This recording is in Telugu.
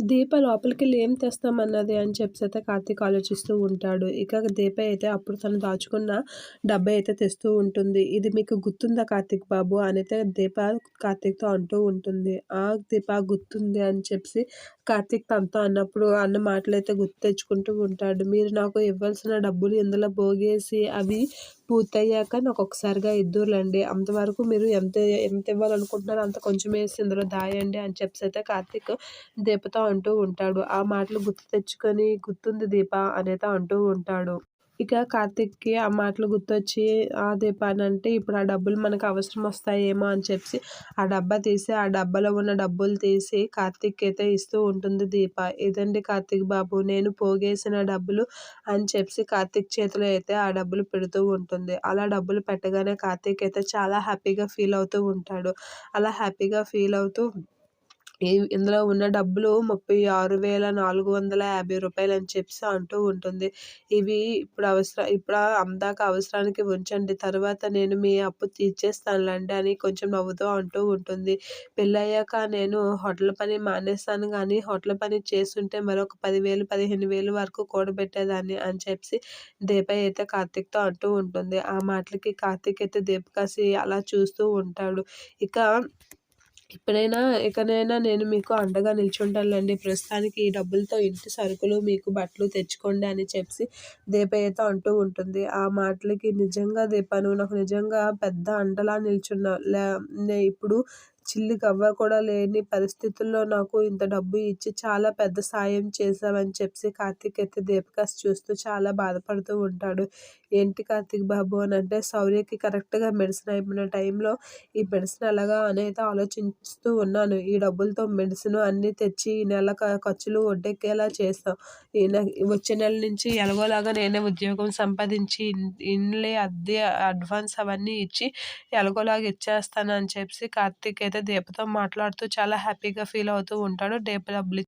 దీప లోపలికెళ్ళి ఏం తెస్తామన్నది అని చెప్పేసయితే కార్తీక్ ఆలోచిస్తూ ఉంటాడు. ఇక దీప అయితే అప్పుడు తను దాచుకున్న డబ్బా అయితే తెస్తూ ఉంటుంది. "ఇది మీకు గుర్తుందా కార్తీక్ బాబు" అనైతే దీప కార్తీక్‌తో అంటూ ఉంటుంది. "ఆ! దీప గుర్తుంది" అని చెప్పేసి కార్తీక్ తనతో అన్నప్పుడు అన్న మాటలైతే గుర్తు తెచ్చుకుంటూ ఉంటాడు. "మీరు నాకు ఇవ్వాల్సిన డబ్బులు ఇందులో పోగేసి అవి పూర్తయ్యాక నాకొక్కసారిగా ఇద్దురులెండి. అంతవరకు మీరు ఎంత ఇవ్వాలనుకుంటున్నారో అంత కొంచెమేసి ఇందులో దాయండి" అని చెప్పేసయితే కార్తీక్ దీపతో అంటూ ఉంటాడు. ఆ మాటలు గుర్తు తెచ్చుకొని "గుర్తుంది దీప" అనైతే అంటూ ఉంటాడు. ఇక కార్తీక్‌కి ఆ మాటలు గుర్తొచ్చి దీప అనంటే ఇప్పుడు ఆ డబ్బులు మనకు అవసరం వస్తాయేమో అని చెప్పేసి ఆ డబ్బా తీసి ఆ డబ్బాలో ఉన్న డబ్బులు తీసి కార్తీక్‌కి అయితే ఇస్తూ ఉంటుంది దీప. "ఇదండి కార్తీక్ బాబు నేను పోగేసిన డబ్బులు" అని చెప్పేసి కార్తీక్ చేతిలో అయితే ఆ డబ్బులు పెడుతూ ఉంటుంది. అలా డబ్బులు పెట్టగానే కార్తీక్ అయితే చాలా హ్యాపీగా ఫీల్ అవుతూ ఉంటాడు. అలా హ్యాపీగా ఫీల్ అవుతూ ఇందులో ఉన్న డబ్బులు రూ. 36,450 అని చెప్పేసి అంటూ ఉంటుంది. ఇవి ఇప్పుడు అందాక అవసరానికి ఉంచండి. తర్వాత నేను మీ అప్పు తీర్చేస్తానులెండి అని కొంచెం నవ్వుతూ అంటూ ఉంటుంది. పెళ్ళయ్యాక నేను హోటల్ పని మానేస్తాను గానీ, హోటల్ పని చేసుంటే మరొక 10,000, 15,000 వరకు కూడబెట్టేదాన్ని అని చెప్పేసి దీప అయితే కార్తీక్‌తో అంటూ ఉంటుంది. ఆ మాటలకి కార్తీక్ అయితే దీపకాసి అలా చూస్తూ ఉంటాడు. ఇక ఇకనైనా నేను మీకు అండగా నిల్చుంటానులెండి. ప్రస్తుతానికి ఈ డబ్బులతో ఇంటి సరుకులు, మీకు బట్టలు తెచ్చుకోండి అని చెప్పేసి దీప అయితే అంటూ ఉంటుంది. ఆ మాటలకి నిజంగా దీప నువ్వు నాకు నిజంగా పెద్ద అండలా నిల్చున్నావు. ఇప్పుడు చిల్లి గవ్వ కూడా లేని పరిస్థితుల్లో నాకు ఇంత డబ్బు ఇచ్చి చాలా పెద్ద సాయం చేశావని చెప్పేసి కార్తీక్ అయితే దీపకాసి చూస్తూ చాలా బాధపడుతూ ఉంటాడు. "ఏంటి కార్తీక్ బాబు" అనంటే శౌర్యకి కరెక్ట్‌గా మెడిసిన్ అయిపోయిన టైంలో ఈ మెడిసిన్ ఎలాగా అని అయితే ఆలోచిస్తూ ఉన్నాను. ఈ డబ్బులతో మెడిసిన్ అన్నీ తెచ్చి ఈ నెల ఖర్చులు ఒడ్డెక్కేలా చేస్తాం. వచ్చే నెల నుంచి ఎలాగోలాగా నేనే ఉద్యోగం సంపాదించి ఇండ్ల అద్దె అడ్వాన్స్ అవన్నీ ఇచ్చి ఎలాగోలాగా ఇచ్చేస్తాను అని చెప్పేసి కార్తీక్ అయితే దీపతో మాట్లాడుతూ చాలా హ్యాపీగా ఫీల్ అవుతూ ఉంటాడు. దీప డబ్బులు